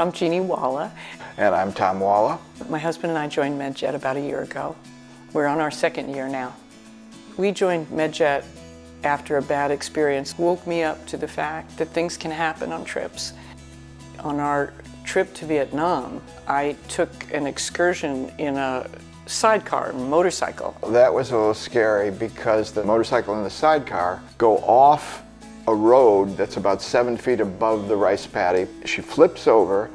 I'm Jeannie Walla. And I'm Tom Walla. My husband and I joined Medjet about a year ago. We're on our second year now. We joined Medjet after a bad experience woke me up to the fact that things can happen on trips. On our trip to Vietnam, I took an excursion in a sidecar, motorcycle. That was a little scary because the motorcycle and the sidecar go off a road that's about 7 feet above the rice paddy. She flips over,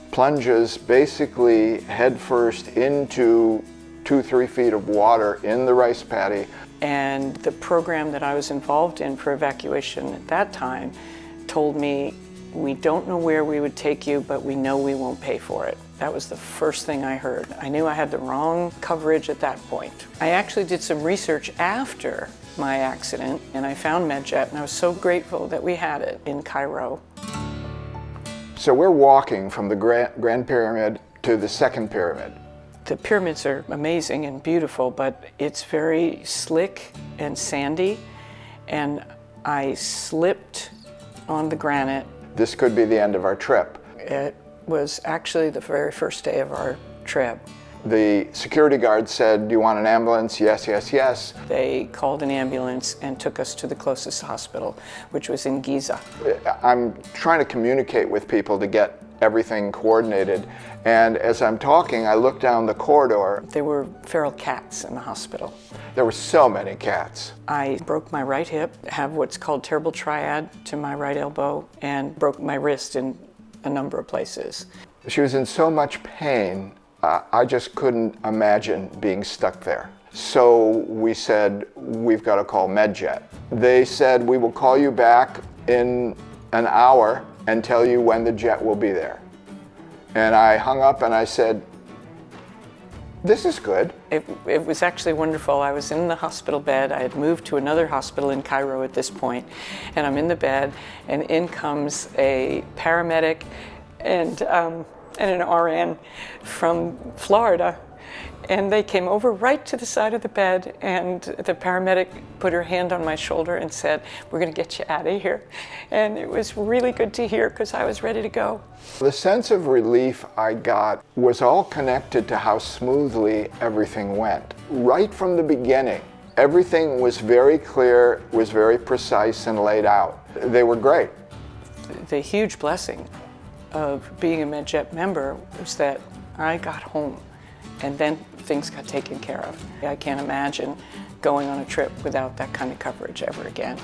plunges basically headfirst into 2-3 feet of water in the rice paddy. And the program that I was involved in for evacuation at that time told me, we don't know where we would take you, but we know we won't pay for it. That was the first thing I heard. I knew I had the wrong coverage at that point. I actually did some research after my accident, and I found Medjet, and I was so grateful that we had it in Cairo. So we're walking from the Grand Pyramid to the second pyramid. The pyramids are amazing and beautiful, but it's very slick and sandy, and I slipped on the granite. This could be the end of our trip. It was actually the very first day of our trip. The security guard said, "Do you want an ambulance?" Yes, yes, yes. They called an ambulance and took us to the closest hospital, which was in Giza. I'm trying to communicate with people to get everything coordinated, and as I'm talking, I look down the corridor. There were feral cats in the hospital. There were so many cats. I broke my right hip, have what's called terrible triad to my right elbow, and broke my wrist in a number of places. She was in so much pain, I just couldn't imagine being stuck there. So we said, we've got to call Medjet. They said, we will call you back in an hour and tell you when the jet will be there. And I hung up and I said, this is good. It was actually wonderful. I was in the hospital bed. I had moved to another hospital in Cairo at this point, and I'm in the bed, and in comes a paramedic and an RN from Florida. And they came over right to the side of the bed, and the paramedic put her hand on my shoulder and said, "We're going to get you out of here." And it was really good to hear because I was ready to go. The sense of relief I got was all connected to how smoothly everything went. Right from the beginning, everything was very clear, was very precise and laid out. They were great. The huge blessing of being a Medjet member was that I got home. And then things got taken care of. I can't imagine going on a trip without that kind of coverage ever again.